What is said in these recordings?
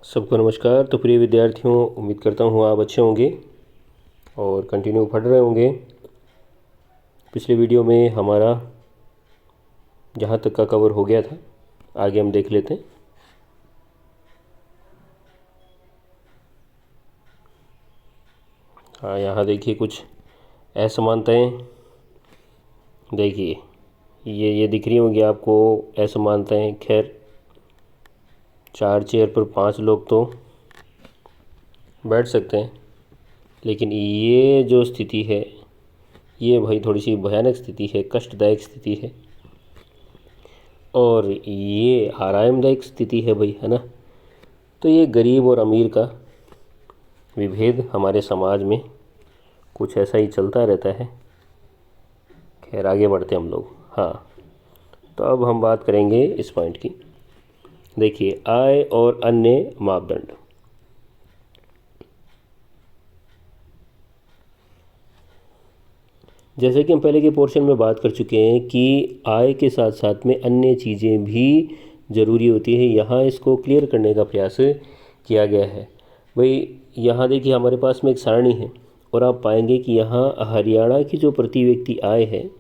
सबको नमस्कार। तो प्रिय विद्यार्थियों, उम्मीद करता हूँ आप अच्छे होंगे और कंटिन्यू पढ़ रहे होंगे। पिछले वीडियो में हमारा जहाँ तक का कवर हो गया था, आगे हम देख लेते हैं। हाँ, यहाँ देखिए कुछ असमानताएं। देखिए ये दिख रही होंगी आपको असमानताएं। खैर, 4 चेयर पर 5 लोग तो बैठ सकते हैं, लेकिन ये जो स्थिति है ये भाई थोड़ी सी भयानक स्थिति है, कष्टदायक स्थिति है और ये आरामदायक स्थिति है भाई, है ना। तो ये गरीब और अमीर का विभेद हमारे समाज में कुछ ऐसा ही चलता रहता है। खैर, आगे बढ़ते हम लोग। हाँ, तो अब हम बात करेंगे इस पॉइंट की। देखिए, आय और अन्य मापदंड। जैसे कि हम पहले के पोर्शन में बात कर चुके हैं कि आय के साथ साथ में अन्य चीज़ें भी ज़रूरी होती है। यहाँ इसको क्लियर करने का प्रयास किया गया है। भाई यहाँ देखिए, हमारे पास में एक सारणी है और आप पाएंगे कि यहाँ हरियाणा की जो प्रति व्यक्ति आय है,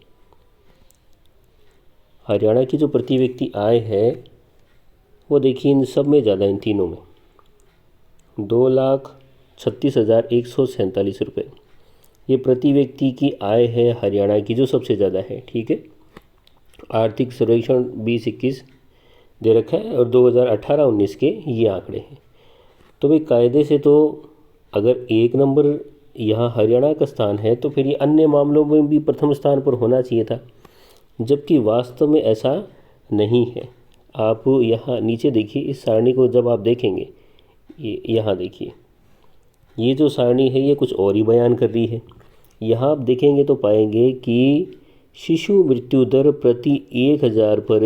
हरियाणा की जो प्रति व्यक्ति आय है वो देखिए इन सब में ज़्यादा, इन तीनों में 2,36,147 रुपये ये प्रति व्यक्ति की आय है हरियाणा की, जो सबसे ज़्यादा है। ठीक है, आर्थिक सर्वेक्षण 2021 दे रखा है और 2018-19 के ये आंकड़े हैं। तो भाई कायदे से तो अगर 1 नंबर यहाँ हरियाणा का स्थान है तो फिर ये अन्य मामलों में भी प्रथम स्थान पर होना चाहिए था, जबकि वास्तव में ऐसा नहीं है। आप यहाँ नीचे देखिए, इस सारणी को जब आप देखेंगे, ये यहाँ देखिए, ये जो सारणी है ये कुछ और ही बयान कर रही है। यहाँ आप देखेंगे तो पाएंगे कि शिशु मृत्यु दर प्रति 1,000 पर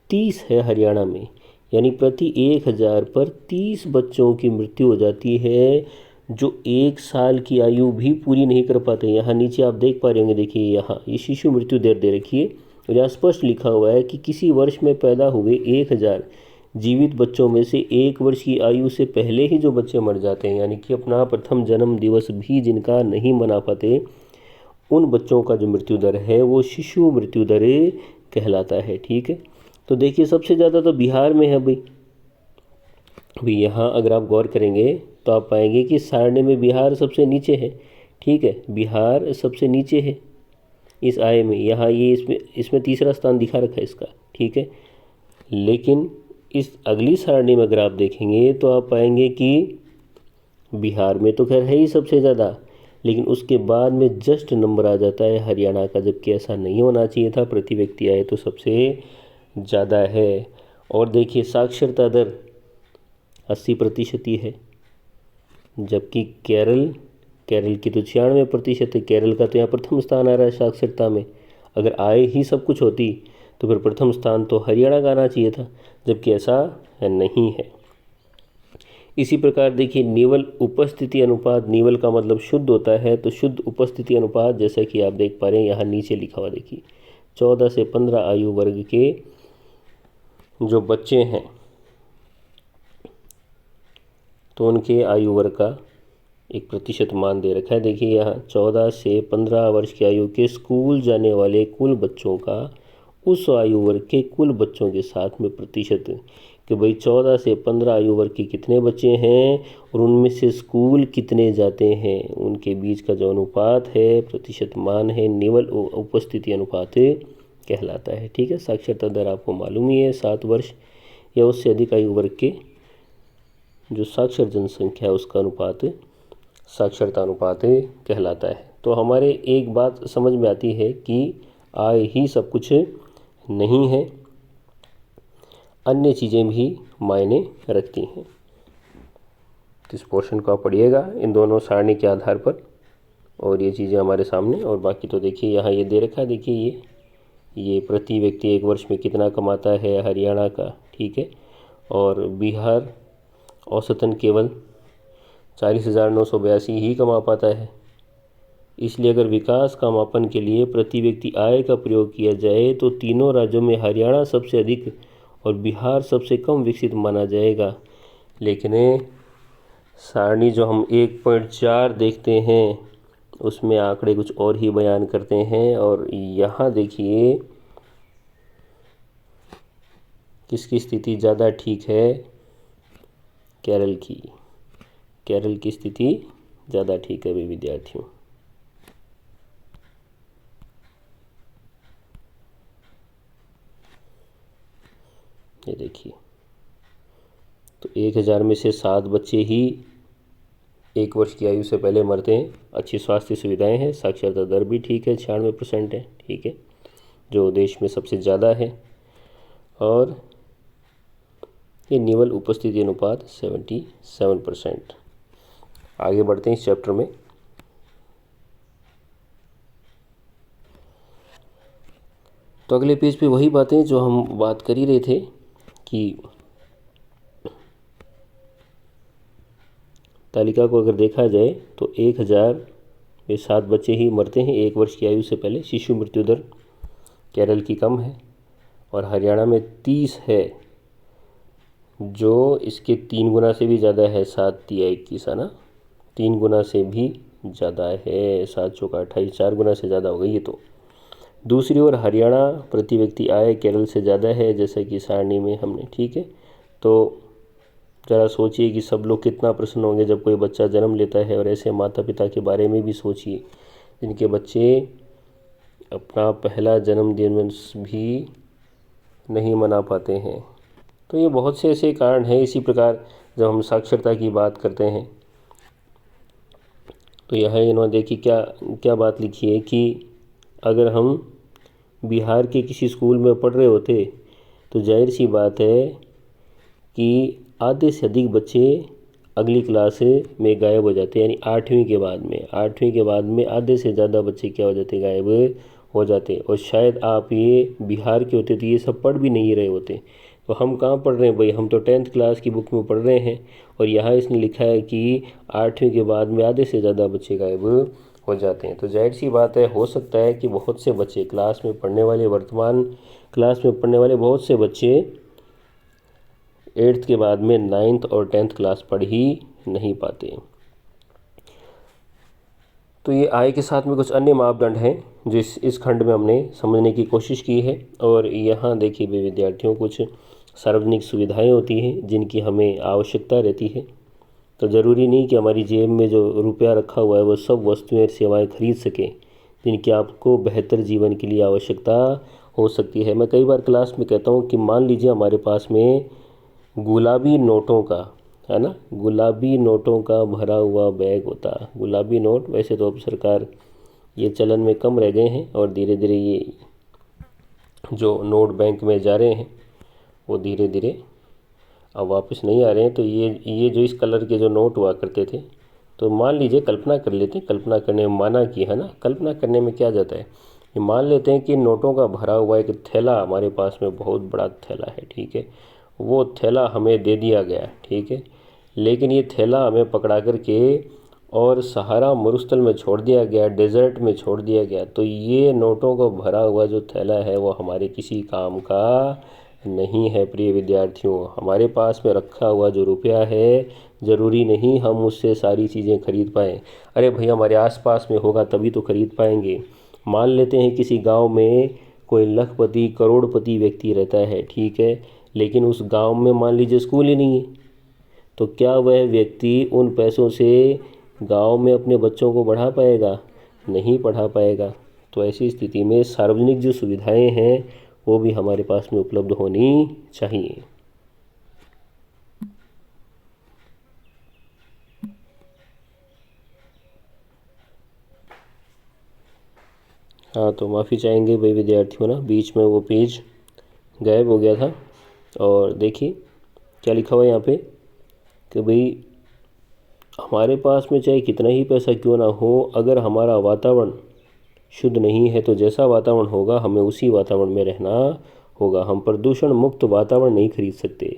30 है हरियाणा में, यानी प्रति 1,000 पर 30 बच्चों की मृत्यु हो जाती है, जो 1 साल की आयु भी पूरी नहीं कर पाते। यहाँ नीचे आप देख पा रहे होंगे, देखिए यहाँ ये शिशु मृत्यु दर दे रखी है और यहाँ स्पष्ट लिखा हुआ है कि किसी वर्ष में पैदा हुए 1,000 जीवित बच्चों में से 1 वर्ष की आयु से पहले ही जो बच्चे मर जाते हैं, यानी कि अपना प्रथम जन्म दिवस भी जिनका नहीं मना पाते, उन बच्चों का जो मृत्यु दर है वो शिशु मृत्यु दर कहलाता है। ठीक है, तो देखिए सबसे ज़्यादा तो बिहार में है भाई। अभी यहाँ अगर आप गौर करेंगे तो आप पाएंगे कि सारणी में बिहार सबसे नीचे है। ठीक है, बिहार सबसे नीचे है इस आय में। यहाँ ये इसमें तीसरा स्थान दिखा रखा है इसका। ठीक है, लेकिन इस अगली सारणी में अगर आप देखेंगे तो आप पाएंगे कि बिहार में तो खैर है ही सबसे ज़्यादा, लेकिन उसके बाद में जस्ट नंबर आ जाता है हरियाणा का, जबकि ऐसा नहीं होना चाहिए था। प्रति व्यक्ति आय तो सबसे ज़्यादा है। और देखिए साक्षरता दर 80% ही है, जबकि केरल की तो 96% है। केरल का तो यहाँ प्रथम स्थान आ रहा है साक्षरता में। अगर आय ही सब कुछ होती तो फिर प्रथम स्थान तो हरियाणा का आना चाहिए था, जबकि ऐसा नहीं है। इसी प्रकार देखिए निवल उपस्थिति अनुपात, निवल का मतलब शुद्ध होता है, तो शुद्ध उपस्थिति अनुपात जैसा कि आप देख पा रहे हैं यहाँ नीचे लिखा हुआ, देखिए 14 से 15 आयु वर्ग के जो बच्चे हैं तो उनके आयु वर्ग का एक प्रतिशत मान दे रखा है। देखिए यहाँ 14 से 15 वर्ष की आयु के स्कूल जाने वाले कुल बच्चों का उस आयु वर्ग के कुल बच्चों के साथ में प्रतिशत, कि भाई 14 से 15 आयु वर्ग के कितने बच्चे हैं और उनमें से स्कूल कितने जाते हैं, उनके बीच का जो अनुपात है, प्रतिशत मान है, निवल उपस्थिति अनुपात कहलाता है। ठीक है, साक्षरता दर आपको मालूम ही है, 7 वर्ष या उससे अधिक आयु वर्ग के जो साक्षर जनसंख्या है उसका अनुपात साक्षरता अनुपात कहलाता है। तो हमारे एक बात समझ में आती है कि आय ही सब कुछ नहीं है, अन्य चीज़ें भी मायने रखती हैं। इस पोर्शन को आप पढ़िएगा इन दोनों सारणी के आधार पर, और ये चीज़ें हमारे सामने। और बाकी तो देखिए यहाँ ये दे रखा है, देखिए ये प्रति व्यक्ति 1 वर्ष में कितना कमाता है हरियाणा का। ठीक है, और बिहार औसतन केवल 40,982 ही कमा पाता है। इसलिए अगर विकास का मापन के लिए प्रति व्यक्ति आय का प्रयोग किया जाए तो तीनों राज्यों में हरियाणा सबसे अधिक और बिहार सबसे कम विकसित माना जाएगा। लेकिन सारणी जो हम 1.4 देखते हैं उसमें आंकड़े कुछ और ही बयान करते हैं। और यहाँ देखिए किसकी स्थिति ज़्यादा ठीक है? केरल की। केरल की स्थिति ज़्यादा ठीक है भाई विद्यार्थियों। ये देखिए, तो 1000 में से 7 बच्चे ही 1 वर्ष की आयु से पहले मरते हैं। अच्छी स्वास्थ्य सुविधाएं हैं, साक्षरता दर भी ठीक है, 96% है, ठीक है, जो देश में सबसे ज़्यादा है। और ये निवल उपस्थिति अनुपात 77%। आगे बढ़ते हैं इस चैप्टर में। तो अगले पेज पे वही बातें जो हम बात कर ही रहे थे कि तालिका को अगर देखा जाए तो 1000 में 7 बच्चे ही मरते हैं 1 वर्ष की आयु से पहले। शिशु मृत्यु दर केरल की कम है और हरियाणा में 30 है, जो इसके 3 गुना से भी ज़्यादा है। 7 तिया 21 है ना, 3 गुना से भी ज़्यादा है। 7 चौका 28, 4 गुना से ज़्यादा हो गई ये तो। दूसरी ओर हरियाणा प्रति व्यक्ति आय केरल से ज़्यादा है, जैसा कि सारणी में हमने, ठीक है। तो ज़रा सोचिए कि सब लोग कितना प्रसन्न होंगे जब कोई बच्चा जन्म लेता है। और ऐसे माता पिता के बारे में भी सोचिए जिनके बच्चे अपना पहला जन्मदिन भी नहीं मना पाते हैं। तो ये बहुत से ऐसे कारण हैं। इसी प्रकार जब हम साक्षरता की बात करते हैं तो यहाँ इन्होंने देखिए क्या क्या बात लिखी है कि अगर हम बिहार के किसी स्कूल में पढ़ रहे होते तो जाहिर सी बात है कि आधे से अधिक बच्चे अगली क्लास में गायब हो जाते, यानी 8वीं के बाद में आधे से ज़्यादा बच्चे क्या हो जाते, गायब हो जाते। और शायद आप ये बिहार के होते तो ये सब पढ़ भी नहीं रहे होते। तो हम कहाँ पढ़ रहे हैं भाई? हम तो 10th क्लास की बुक में पढ़ रहे हैं और यहाँ इसने लिखा है कि 8वीं के बाद में आधे से ज़्यादा बच्चे गायब हो जाते हैं। तो जाहिर सी बात है, हो सकता है कि बहुत से बच्चे वर्तमान क्लास में पढ़ने वाले बहुत से बच्चे 8th के बाद में 9th और 10th क्लास पढ़ ही नहीं पाते। तो ये आय के साथ में कुछ अन्य मापदंड हैं जो इस खंड में हमने समझने की कोशिश की है। और यहाँ देखिए भी विद्यार्थियों, कुछ सार्वजनिक सुविधाएं होती हैं जिनकी हमें आवश्यकता रहती है। तो ज़रूरी नहीं कि हमारी जेब में जो रुपया रखा हुआ है वो सब वस्तुएं और सेवाएं खरीद सकें जिनकी आपको बेहतर जीवन के लिए आवश्यकता हो सकती है। मैं कई बार क्लास में कहता हूँ कि मान लीजिए हमारे पास में गुलाबी नोटों का, है ना, गुलाबी नोटों का भरा हुआ बैग होता। गुलाबी नोट वैसे तो अब सरकार ये चलन में कम रह गए हैं और धीरे धीरे ये जो नोट बैंक में जा रहे हैं वो धीरे धीरे अब वापस नहीं आ रहे हैं। तो ये जो इस कलर के जो नोट हुआ करते थे, तो मान लीजिए, कल्पना कर लेते हैं, कल्पना करने में माना कि, है ना, कल्पना करने में क्या जाता है, ये मान लेते हैं कि नोटों का भरा हुआ एक थैला हमारे पास में, बहुत बड़ा थैला है, ठीक है। वो थैला हमें दे दिया गया, ठीक है, लेकिन ये थैला हमें पकड़ा करके और सहारा मरुस्थल में छोड़ दिया गया, डेजर्ट में छोड़ दिया गया। तो ये नोटों को भरा हुआ जो थैला है वो हमारे किसी काम का नहीं है। प्रिय विद्यार्थियों, हमारे पास में रखा हुआ जो रुपया है, ज़रूरी नहीं हम उससे सारी चीज़ें खरीद पाएँ। अरे भैया, हमारे आसपास में होगा तभी तो खरीद पाएंगे। मान लेते हैं किसी गांव में कोई लखपति करोड़पति व्यक्ति रहता है, ठीक है, लेकिन उस गांव में मान लीजिए स्कूल ही नहीं है, तो क्या वह व्यक्ति उन पैसों से गांव में अपने बच्चों को पढ़ा पाएगा? नहीं पढ़ा पाएगा। तो ऐसी स्थिति में सार्वजनिक जो सुविधाएं हैं वो भी हमारे पास में उपलब्ध होनी चाहिए। हाँ, तो माफ़ी चाहेंगे भाई विद्यार्थियों ना, बीच में वो पेज गायब हो गया था। और देखिए क्या लिखा हुआ है यहाँ पे कि भाई हमारे पास में चाहे कितना ही पैसा क्यों ना हो, अगर हमारा वातावरण शुद्ध नहीं है तो जैसा वातावरण होगा हमें उसी वातावरण में रहना होगा। हम प्रदूषण मुक्त वातावरण नहीं खरीद सकते,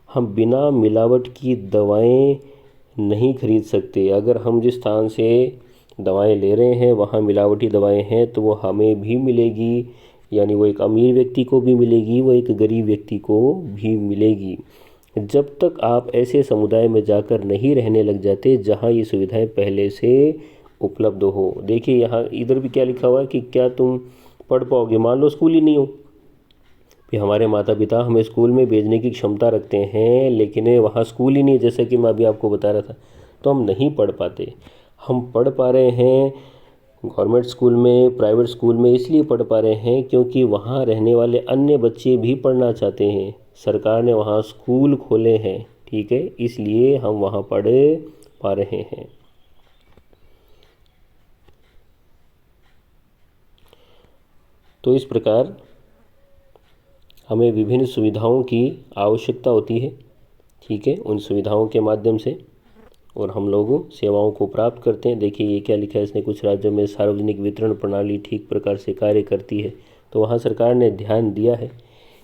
हम बिना मिलावट की दवाएं नहीं खरीद सकते। अगर हम जिस स्थान से दवाएं ले रहे हैं वहाँ मिलावटी दवाएं हैं तो वो हमें भी मिलेगी, यानी वो एक अमीर व्यक्ति को भी मिलेगी, वो एक गरीब व्यक्ति को भी मिलेगी। जब तक आप ऐसे समुदाय में जाकर नहीं रहने लग जाते जहां ये सुविधाएं पहले से उपलब्ध हो। देखिए यहाँ इधर भी क्या लिखा हुआ है कि क्या तुम पढ़ पाओगे, मान लो स्कूल ही नहीं हो, कि हमारे माता पिता हमें स्कूल में भेजने की क्षमता रखते हैं लेकिन वहाँ स्कूल ही नहीं है, जैसा कि मैं अभी आपको बता रहा था, तो हम नहीं पढ़ पाते। हम पढ़ पा रहे हैं गवर्नमेंट स्कूल में, प्राइवेट स्कूल में, इसलिए पढ़ पा रहे हैं क्योंकि वहाँ रहने वाले अन्य बच्चे भी पढ़ना चाहते हैं, सरकार ने वहाँ स्कूल खोले हैं, ठीक है, इसलिए हम वहाँ पढ़ पा रहे हैं। तो इस प्रकार हमें विभिन्न सुविधाओं की आवश्यकता होती है, ठीक है, उन सुविधाओं के माध्यम से और हम लोग सेवाओं को प्राप्त करते हैं। देखिए ये क्या लिखा है इसने, कुछ राज्यों में सार्वजनिक वितरण प्रणाली ठीक प्रकार से कार्य करती है, तो वहाँ सरकार ने ध्यान दिया है।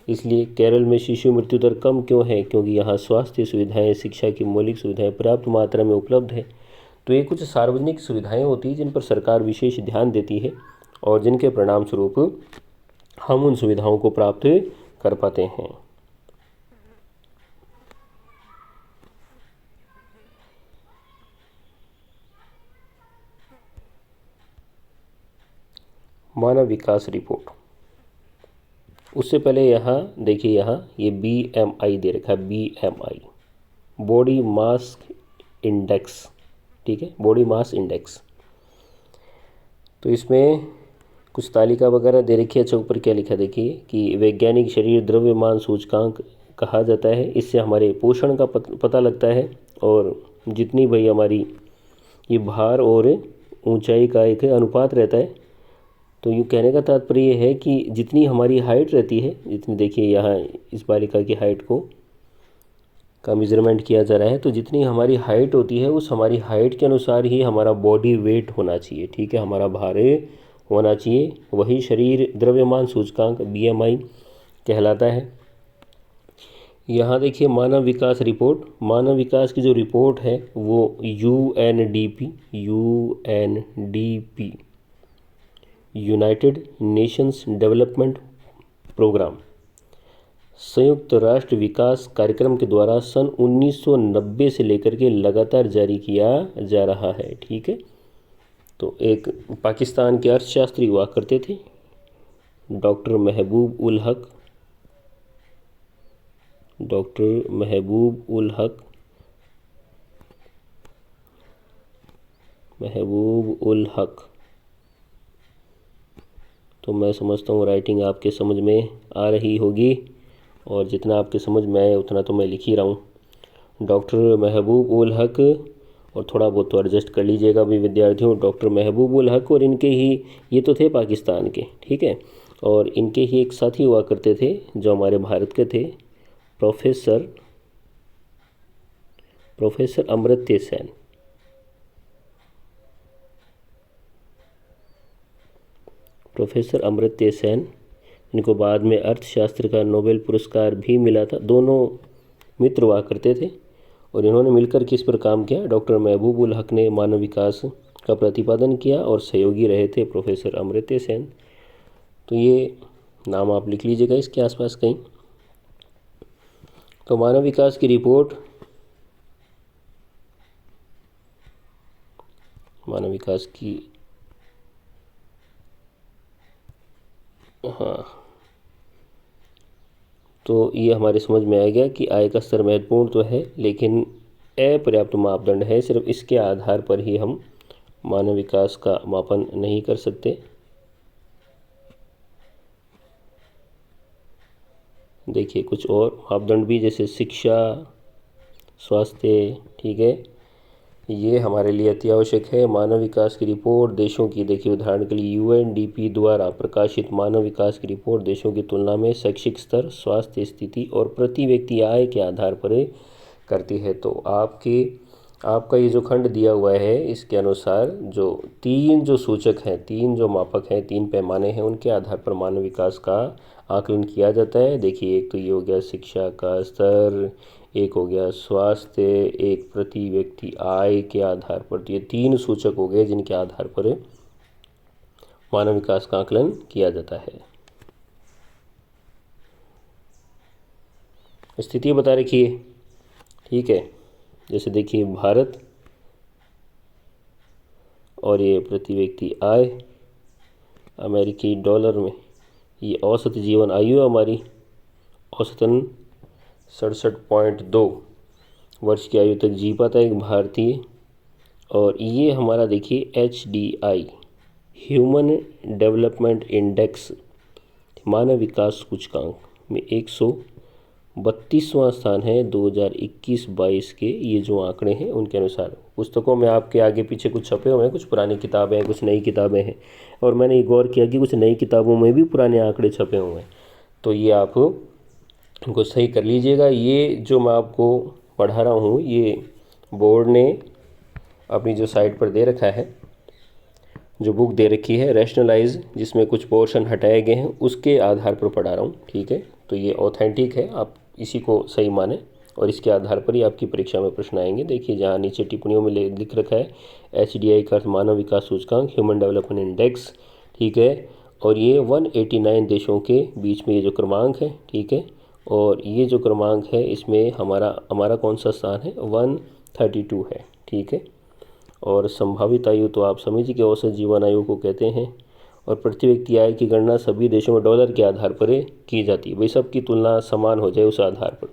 इसलिए केरल में शिशु मृत्यु दर कम क्यों है, क्योंकि यहाँ स्वास्थ्य सुविधाएं, शिक्षा की मौलिक सुविधाएं पर्याप्त मात्रा में उपलब्ध है। तो ये कुछ सार्वजनिक सुविधाएं होती हैं जिन पर सरकार विशेष ध्यान देती है और जिनके परिणाम स्वरूप हम उन सुविधाओं को प्राप्त कर पाते हैं। मानव विकास रिपोर्ट, उससे पहले यहाँ देखिए, यहाँ ये BMI दे रखा है, BMI बॉडी मास इंडेक्स, ठीक है, बॉडी मास इंडेक्स। तो इसमें कुछ तालिका वगैरह दे रखी है। अच्छा ऊपर क्या लिखा देखिए कि वैज्ञानिक शरीर द्रव्यमान सूचकांक कहा जाता है, इससे हमारे पोषण का पता लगता है और जितनी भाई हमारी ये भार और ऊंचाई का एक अनुपात रहता है। तो यूँ कहने का तात्पर्य ये है कि जितनी हमारी हाइट रहती है, जितनी देखिए यहाँ इस बालिका की हाइट का मेजरमेंट किया जा रहा है, तो जितनी हमारी हाइट होती है उस हमारी हाइट के अनुसार ही हमारा बॉडी वेट होना चाहिए, ठीक है, हमारा भार होना चाहिए, वही शरीर द्रव्यमान सूचकांक BMI कहलाता है। यहाँ देखिए मानव विकास रिपोर्ट, मानव विकास की जो रिपोर्ट है वो UNDP United Nations Development Programme, संयुक्त राष्ट्र विकास कार्यक्रम के द्वारा सन 1990 से लेकर के लगातार जारी किया जा रहा है, ठीक है। तो एक पाकिस्तान के अर्थशास्त्री हुआ करते थे डॉक्टर महबूब उल हक, डॉक्टर महबूब उल हक, महबूब उल हक। तो मैं समझता हूँ राइटिंग आपके समझ में आ रही होगी और जितना आपके समझ में आए उतना तो मैं लिख ही रहा हूँ। डॉक्टर महबूब उल हक, और थोड़ा बहुत तो एडजस्ट कर लीजिएगा भी विद्यार्थियों, डॉक्टर महबूब उल हक और इनके ही, ये तो थे पाकिस्तान के, ठीक है, और इनके ही एक साथी हुआ करते थे जो हमारे भारत के थे, प्रोफेसर अमर्त्य सेन। प्रोफेसर अमर्त्य सेन, इनको बाद में अर्थशास्त्र का नोबेल पुरस्कार भी मिला था। दोनों मित्र हुआ करते थे और इन्होंने मिलकर किस पर काम किया, डॉक्टर महबूब उल हक ने मानव विकास का प्रतिपादन किया और सहयोगी रहे थे प्रोफेसर अमर्त्य सेन। तो ये नाम आप लिख लीजिएगा इसके आसपास कहीं। तो मानव विकास की रिपोर्ट, मानव विकास की, हाँ, तो ये हमारे समझ में आ गया कि आय का स्तर महत्वपूर्ण तो है लेकिन अपर्याप्त मापदंड है, सिर्फ इसके आधार पर ही हम मानव विकास का मापन नहीं कर सकते। देखिए कुछ और मापदंड भी, जैसे शिक्षा, स्वास्थ्य, ठीक है, ये हमारे लिए अति आवश्यक है। मानव विकास की रिपोर्ट देशों की, देखिए उदाहरण के लिए UNDP द्वारा प्रकाशित मानव विकास की रिपोर्ट देशों की तुलना में शैक्षिक स्तर, स्वास्थ्य स्थिति और प्रति व्यक्ति आय के आधार पर करती है। तो आपका ये जो खंड दिया हुआ है इसके अनुसार जो तीन जो सूचक हैं, तीन जो मापक हैं, तीन पैमाने हैं, उनके आधार पर मानव विकास का आकलन किया जाता है। देखिए एक तो ये हो गया शिक्षा का स्तर, एक हो गया स्वास्थ्य, एक प्रति व्यक्ति आय के आधार पर। तो ये तीन सूचक हो गए जिनके आधार पर मानव विकास का आकलन किया जाता है। स्थिति बता रखिए ठीक है। जैसे देखिए भारत, और ये प्रति व्यक्ति आय अमेरिकी डॉलर में, ये औसत जीवन आयु हमारी औसतन 67.2 वर्ष की आयु तक जी पाता है एक भारतीय। और ये हमारा देखिए HDI ह्यूमन डेवलपमेंट इंडेक्स मानव विकास सूचकांक में 132वां स्थान है 2021-22 के। ये जो आंकड़े हैं उनके अनुसार पुस्तकों में आपके आगे पीछे कुछ छपे हुए हैं, कुछ पुरानी किताबें हैं, कुछ नई किताबें हैं, और मैंने ये गौर किया कि कुछ नई किताबों में भी पुराने आंकड़े छपे हुए हैं। तो ये आप इनको सही कर लीजिएगा। ये जो मैं आपको पढ़ा रहा हूँ ये बोर्ड ने अपनी जो साइट पर दे रखा है, जो बुक दे रखी है रैशनलाइज, जिसमें कुछ पोर्शन हटाए गए हैं, उसके आधार पर पढ़ा रहा हूँ, ठीक है। तो ये ऑथेंटिक है, आप इसी को सही माने और इसके आधार पर ही आपकी परीक्षा में प्रश्न आएंगे। देखिए जहाँ नीचे टिप्पणियों में लिख रखा है HDI का अर्थ मानव विकास सूचकांक, ह्यूमन डेवलपमेंट इंडेक्स, ठीक है। और ये 189 देशों के बीच में ये जो क्रमांक है, ठीक है। और ये जो क्रमांक है इसमें हमारा कौन सा स्थान है, 132 है, ठीक है। और संभावित आयु तो आप समझिए कि औसत जीवन आयु को कहते हैं। और प्रति व्यक्ति आय की गणना सभी देशों में डॉलर के आधार पर की जाती है, भाई सबकी तुलना समान हो जाए उस आधार पर।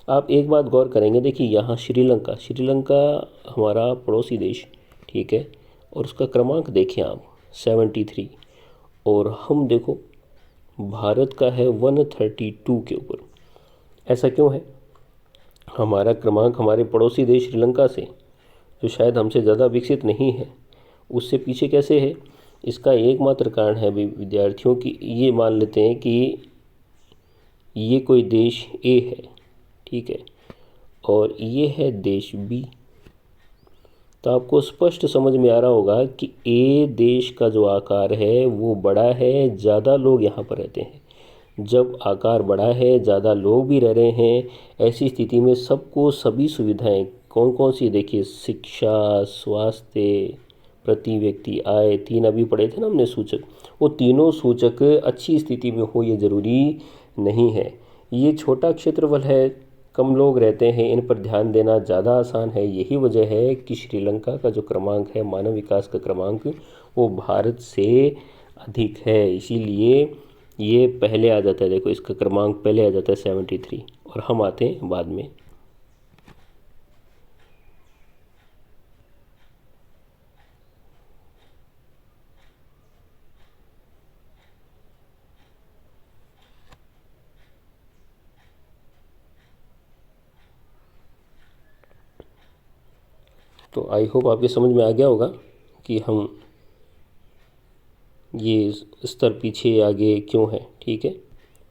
आप एक बात गौर करेंगे, देखिए यहाँ श्रीलंका हमारा पड़ोसी देश, ठीक है, और उसका क्रमांक देखें आप 73, और हम देखो भारत का है 132 के ऊपर। ऐसा क्यों है? हमारा क्रमांक हमारे पड़ोसी देश श्रीलंका से, जो शायद हमसे ज़्यादा विकसित नहीं है, उससे पीछे कैसे है? इसका एकमात्र कारण है विद्यार्थियों की, ये मान लेते हैं कि ये कोई देश A है, ठीक है, और ये है देश B। तो आपको स्पष्ट समझ में आ रहा होगा कि A देश का जो आकार है वो बड़ा है, ज़्यादा लोग यहाँ पर रहते हैं। जब आकार बड़ा है, ज़्यादा लोग भी रह रहे हैं, ऐसी स्थिति में सबको सभी सुविधाएं कौन कौन सी, देखिए शिक्षा, स्वास्थ्य, प्रति व्यक्ति आय, 3 अभी पढ़े थे ना हमने सूचक, वो तीनों सूचक अच्छी स्थिति में हो ये ज़रूरी नहीं है। ये छोटा क्षेत्रफल है, कम लोग रहते हैं, इन पर ध्यान देना ज़्यादा आसान है। यही वजह है कि श्रीलंका का जो क्रमांक है, मानव विकास का क्रमांक, वो भारत से अधिक है। इसीलिए ये पहले आ जाता है, देखो इसका क्रमांक पहले आ जाता है 73, और हम आते हैं बाद में। तो आई होप आपके समझ में आ गया होगा कि हम ये स्तर पीछे आगे क्यों है, ठीक है।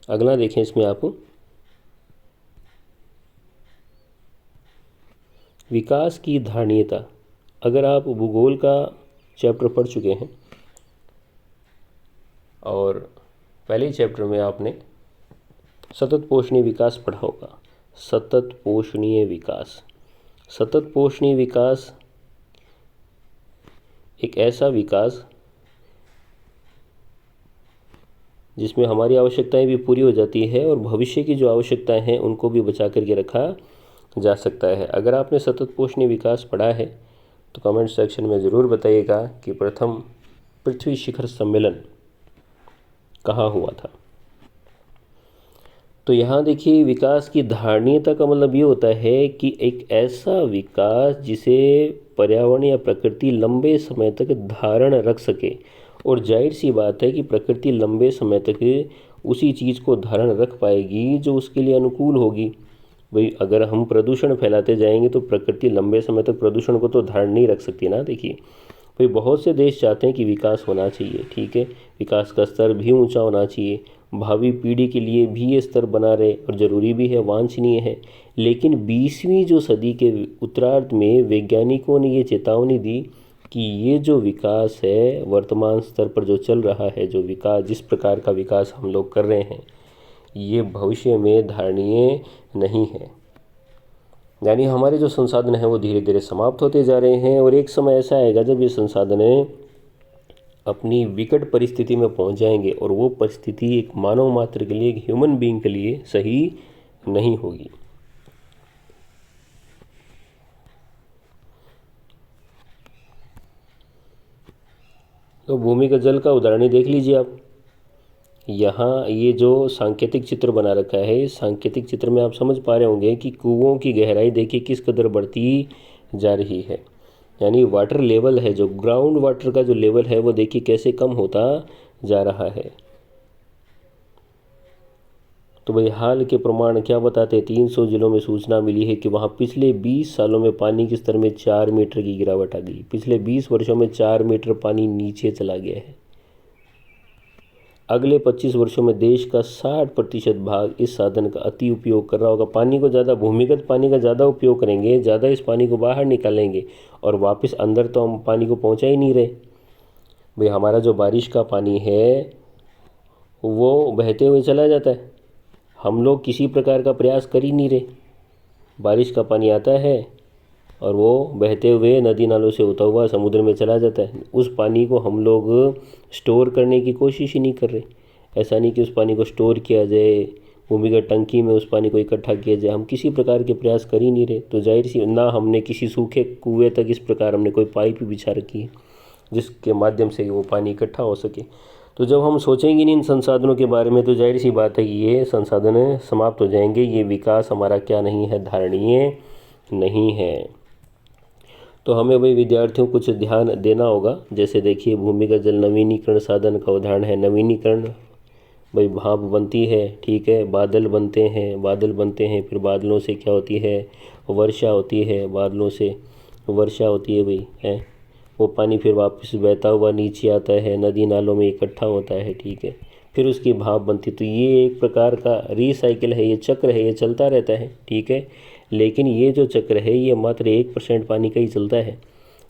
अगला देखें, इसमें आप विकास की धारणीयता। अगर आप भूगोल का चैप्टर पढ़ चुके हैं और पहले चैप्टर में आपने सतत पोषणीय विकास पढ़ा होगा। सतत पोषणीय विकास, सतत पोषणीय विकास एक ऐसा विकास जिसमें हमारी आवश्यकताएं भी पूरी हो जाती है और भविष्य की जो आवश्यकताएं हैं उनको भी बचा करके रखा जा सकता है। अगर आपने सतत पोषणीय विकास पढ़ा है तो कमेंट सेक्शन में ज़रूर बताइएगा कि प्रथम पृथ्वी शिखर सम्मेलन कहाँ हुआ था। तो यहाँ देखिए विकास की धारणीयता का मतलब ये होता है कि एक ऐसा विकास जिसे पर्यावरण या प्रकृति लंबे समय तक धारण रख सके। और जाहिर सी बात है कि प्रकृति लंबे समय तक उसी चीज़ को धारण रख पाएगी जो उसके लिए अनुकूल होगी। भाई अगर हम प्रदूषण फैलाते जाएंगे तो प्रकृति लंबे समय तक प्रदूषण को तो धारण नहीं रख सकती ना। देखिए भाई बहुत से देश चाहते हैं कि विकास होना चाहिए, ठीक है, विकास का स्तर भी ऊंचा होना चाहिए, भावी पीढ़ी के लिए भी ये स्तर बना रहे, और ज़रूरी भी है, वांछनीय है। लेकिन 20वीं जो सदी के उत्तरार्ध में वैज्ञानिकों ने ये चेतावनी दी कि ये जो विकास है वर्तमान स्तर पर जो चल रहा है, जो विकास, जिस प्रकार का विकास हम लोग कर रहे हैं, ये भविष्य में धारणीय नहीं है। यानी हमारे जो संसाधन हैं वो धीरे धीरे समाप्त होते जा रहे हैं, और एक समय ऐसा आएगा जब ये संसाधन अपनी विकट परिस्थिति में पहुंच जाएंगे, और वो परिस्थिति एक मानव मात्र के लिए, एक ह्यूमन बीइंग के लिए सही नहीं होगी। तो भूमिगत जल का उदाहरण ही देख लीजिए आप। यहाँ ये जो सांकेतिक चित्र बना रखा है, इस सांकेतिक चित्र में आप समझ पा रहे होंगे कि कुओं की गहराई देखिए किस कदर बढ़ती जा रही है। यानी वाटर लेवल है, जो ग्राउंड वाटर का जो लेवल है वो देखिए कैसे कम होता जा रहा है। तो भाई हाल के प्रमाण क्या बताते हैं, 300 जिलों में सूचना मिली है कि वहाँ पिछले 20 सालों में पानी के स्तर में 4 मीटर की गिरावट आ गई। पिछले 20 वर्षों में 4 मीटर पानी नीचे चला गया है। अगले 25 वर्षों में देश का 60% भाग इस साधन का अति उपयोग कर रहा होगा। पानी को ज़्यादा, भूमिगत पानी का ज़्यादा उपयोग करेंगे, ज़्यादा इस पानी को बाहर निकालेंगे और वापस अंदर तो हम पानी को पहुँचा ही नहीं रहे। भाई हमारा जो बारिश का पानी है वो बहते हुए चला जाता है, हम लोग किसी प्रकार का प्रयास कर ही नहीं रहे। बारिश का पानी आता है और वो बहते हुए नदी नालों से होता हुआ समुद्र में चला जाता है। उस पानी को हम लोग स्टोर करने की कोशिश ही नहीं कर रहे। ऐसा नहीं कि उस पानी को स्टोर किया जाए, भूमिगत टंकी में उस पानी को इकट्ठा किया जाए, हम किसी प्रकार के प्रयास कर ही नहीं रहे। तो जाहिर सी ना हमने किसी सूखे कुएँ तक इस प्रकार हमने कोई पाइप बिछा रखी है जिसके माध्यम से वो पानी इकट्ठा हो सके। तो जब हम सोचेंगे नहीं इन संसाधनों के बारे में तो जाहिर सी बात है कि ये संसाधन समाप्त हो जाएंगे, ये विकास हमारा क्या नहीं है, धारणीय नहीं है। तो हमें वही विद्यार्थियों को कुछ ध्यान देना होगा। जैसे देखिए भूमिगत जल नवीनीकरण साधन का उदाहरण है। नवीनीकरण भाई भाप बनती है, ठीक है, बादल बनते हैं, फिर बादलों से क्या होती है, वर्षा होती है, बादलों से वर्षा होती है भाई है, वो पानी फिर वापस बहता हुआ नीचे आता है, नदी नालों में इकट्ठा होता है, ठीक है, फिर उसकी भाप बनती। तो ये एक प्रकार का रिसाइकिल है, ये चक्र है, ये चलता रहता है, ठीक है। लेकिन ये जो चक्र है ये मात्र 1% पानी का ही चलता है,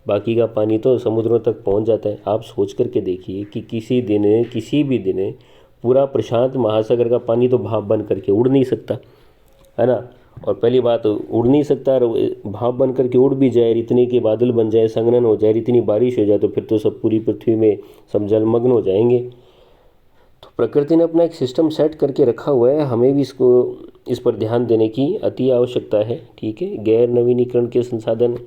बाकी का पानी तो समुद्रों तक पहुंच जाता है। आप सोच करके देखिए कि किसी भी दिन पूरा प्रशांत महासागर का पानी तो भाप बन करके उड़ नहीं सकता, है ना। और पहली बात उड़ नहीं सकता, और भाप बन करके उड़ भी जाए, इतने के बादल बन जाए, संघनन हो जाए, इतनी बारिश हो जाए तो फिर तो सब पूरी पृथ्वी में सब जलमग्न हो जाएंगे। तो प्रकृति ने अपना एक सिस्टम सेट करके रखा हुआ है, हमें भी इस पर ध्यान देने की अति आवश्यकता है, ठीक है। गैर नवीनीकरण के संसाधन,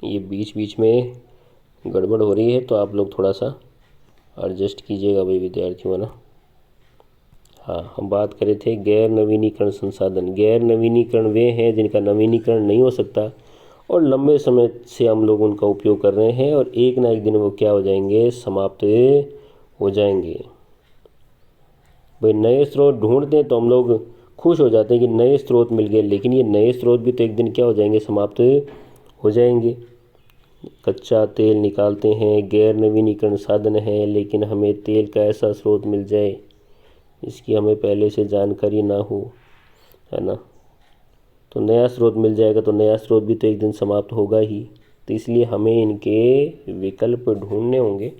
ये बीच बीच में गड़बड़ हो रही है तो आप लोग थोड़ा सा एडजस्ट कीजिएगा भाई विद्यार्थियों ना। हाँ, हम बात कर रहे थे गैर नवीनीकरण संसाधन। गैर नवीनीकरण वे हैं जिनका नवीनीकरण नहीं हो सकता और लंबे समय से हम लोग उनका उपयोग कर रहे हैं और एक ना एक दिन वो क्या हो जाएंगे, समाप्त हो जाएंगे। भाई नए स्रोत ढूंढते हैं तो हम लोग खुश हो जाते हैं कि नए स्रोत मिल गए, लेकिन ये नए स्रोत भी तो एक दिन क्या हो जाएंगे, समाप्त हो जाएंगे। कच्चा तेल निकालते हैं, गैर नवीनीकरण साधन है, लेकिन हमें तेल का ऐसा स्रोत मिल जाए इसकी हमें पहले से जानकारी ना हो, है ना। तो नया स्रोत मिल जाएगा तो नया स्रोत भी तो एक दिन समाप्त होगा ही। तो इसलिए हमें इनके विकल्प ढूंढने होंगे।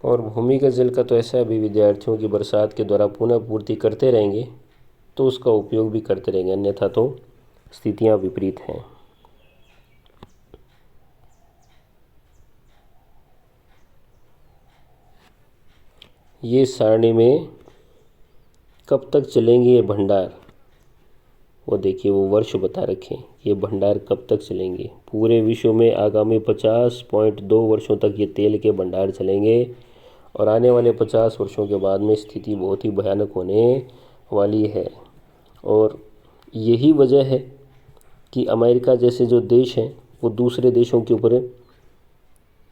और भूमिगत जल का तो ऐसा है भी विद्यार्थियों की बरसात के द्वारा पुनः पूर्ति करते रहेंगे तो उसका उपयोग भी करते रहेंगे, अन्यथा तो स्थितियां विपरीत हैं। ये सारणी में कब तक चलेंगे ये भंडार, वो देखिए वो वर्ष बता रखे, ये भंडार कब तक चलेंगे। पूरे विश्व में आगामी 50.2 वर्षों तक ये तेल के भंडार चलेंगे और आने वाले 50 वर्षों के बाद में स्थिति बहुत ही भयानक होने वाली है। और यही वजह है कि अमेरिका जैसे जो देश हैं वो दूसरे देशों के ऊपर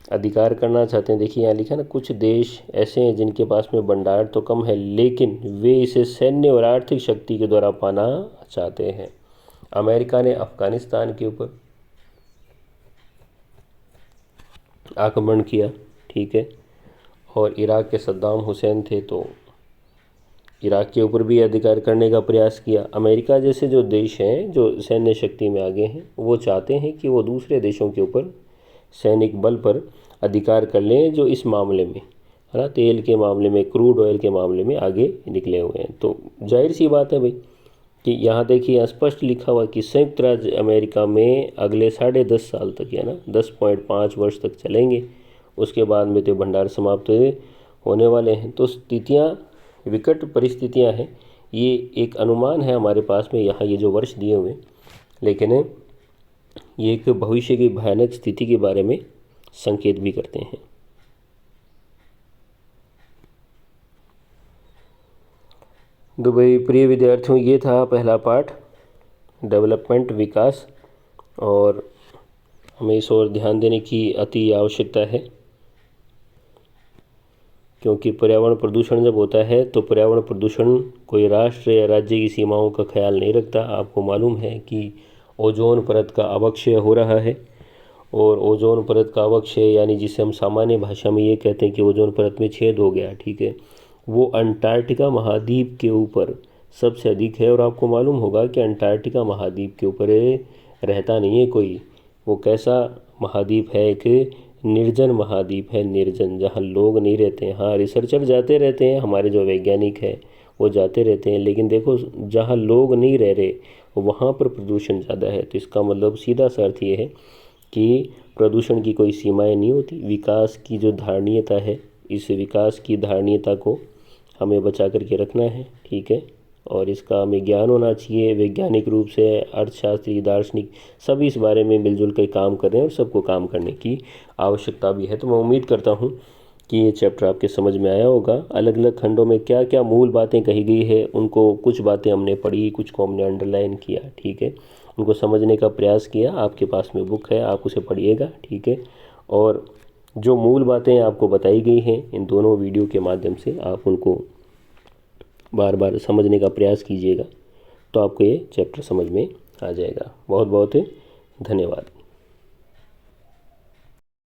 अधिकार करना चाहते हैं। देखिए यहाँ लिखा है ना, कुछ देश ऐसे हैं जिनके पास में भंडार तो कम है लेकिन वे इसे सैन्य और आर्थिक शक्ति के द्वारा पाना चाहते हैं। अमेरिका ने अफगानिस्तान के ऊपर आक्रमण किया, ठीक है, और इराक के सद्दाम हुसैन थे तो इराक के ऊपर भी अधिकार करने का प्रयास किया। अमेरिका जैसे जो देश हैं जो सैन्य शक्ति में आगे हैं वो चाहते हैं कि वो दूसरे देशों के ऊपर सैनिक बल पर अधिकार कर लें जो इस मामले में, है ना, तेल के मामले में, क्रूड ऑयल के मामले में आगे निकले हुए हैं। तो जाहिर सी बात है भाई कि यहाँ देखिए स्पष्ट लिखा हुआ कि संयुक्त राज्य अमेरिका में अगले 10.5 साल तक, है ना, 10.5 वर्ष तक चलेंगे, उसके बाद में तो भंडार समाप्त होने वाले हैं। तो स्थितियाँ विकट परिस्थितियाँ हैं, ये एक अनुमान है हमारे पास में यहाँ ये जो वर्ष दिए हुए, लेकिन ये एक भविष्य की भयानक स्थिति के बारे में संकेत भी करते हैं। तो भाई प्रिय विद्यार्थियों, ये था पहला पार्ट, डेवलपमेंट, विकास, और हमें इस ओर ध्यान देने की अति आवश्यकता है, क्योंकि पर्यावरण प्रदूषण जब होता है तो पर्यावरण प्रदूषण कोई राष्ट्र या राज्य की सीमाओं का ख्याल नहीं रखता। आपको मालूम है कि ओजोन परत का अवक्षय हो रहा है, और ओजोन परत का अवक्षय यानी जिसे हम सामान्य भाषा में ये कहते हैं कि ओजोन परत में छेद हो गया, ठीक है, वो अंटार्कटिका महाद्वीप के ऊपर सबसे अधिक है। और आपको मालूम होगा कि अंटार्कटिका महाद्वीप के ऊपर रहता नहीं है कोई। वो कैसा महाद्वीप है? एक निर्जन महाद्वीप है, निर्जन, जहाँ लोग नहीं रहते हैं। हाँ, रिसर्चर जाते रहते हैं, हमारे जो वैज्ञानिक हैं वो जाते रहते हैं, लेकिन देखो जहाँ लोग नहीं रह रहे वहाँ पर प्रदूषण ज़्यादा है। तो इसका मतलब सीधा सा अर्थ ये है कि प्रदूषण की कोई सीमाएं नहीं होती। विकास की जो धारणीयता है, इस विकास की धारणीयता को हमें बचा करके रखना है, ठीक है। और इसका हमें ज्ञान होना चाहिए। वैज्ञानिक रूप से अर्थशास्त्री, दार्शनिक सभी इस बारे में मिलजुल कर काम कर रहे हैं, और सबको काम करने की आवश्यकता भी है। तो मैं उम्मीद करता हूँ कि ये चैप्टर आपके समझ में आया होगा। अलग अलग खंडों में क्या क्या मूल बातें कही गई है, उनको कुछ बातें हमने पढ़ी, कुछ को हमने अंडरलाइन किया, ठीक है, उनको समझने का प्रयास किया। आपके पास में बुक है, आप उसे पढ़िएगा, ठीक है। और जो मूल बातें आपको बताई गई हैं इन दोनों वीडियो के माध्यम से, आप उनको बार बार समझने का प्रयास कीजिएगा, तो आपको ये चैप्टर समझ में आ जाएगा। बहुत बहुत धन्यवाद।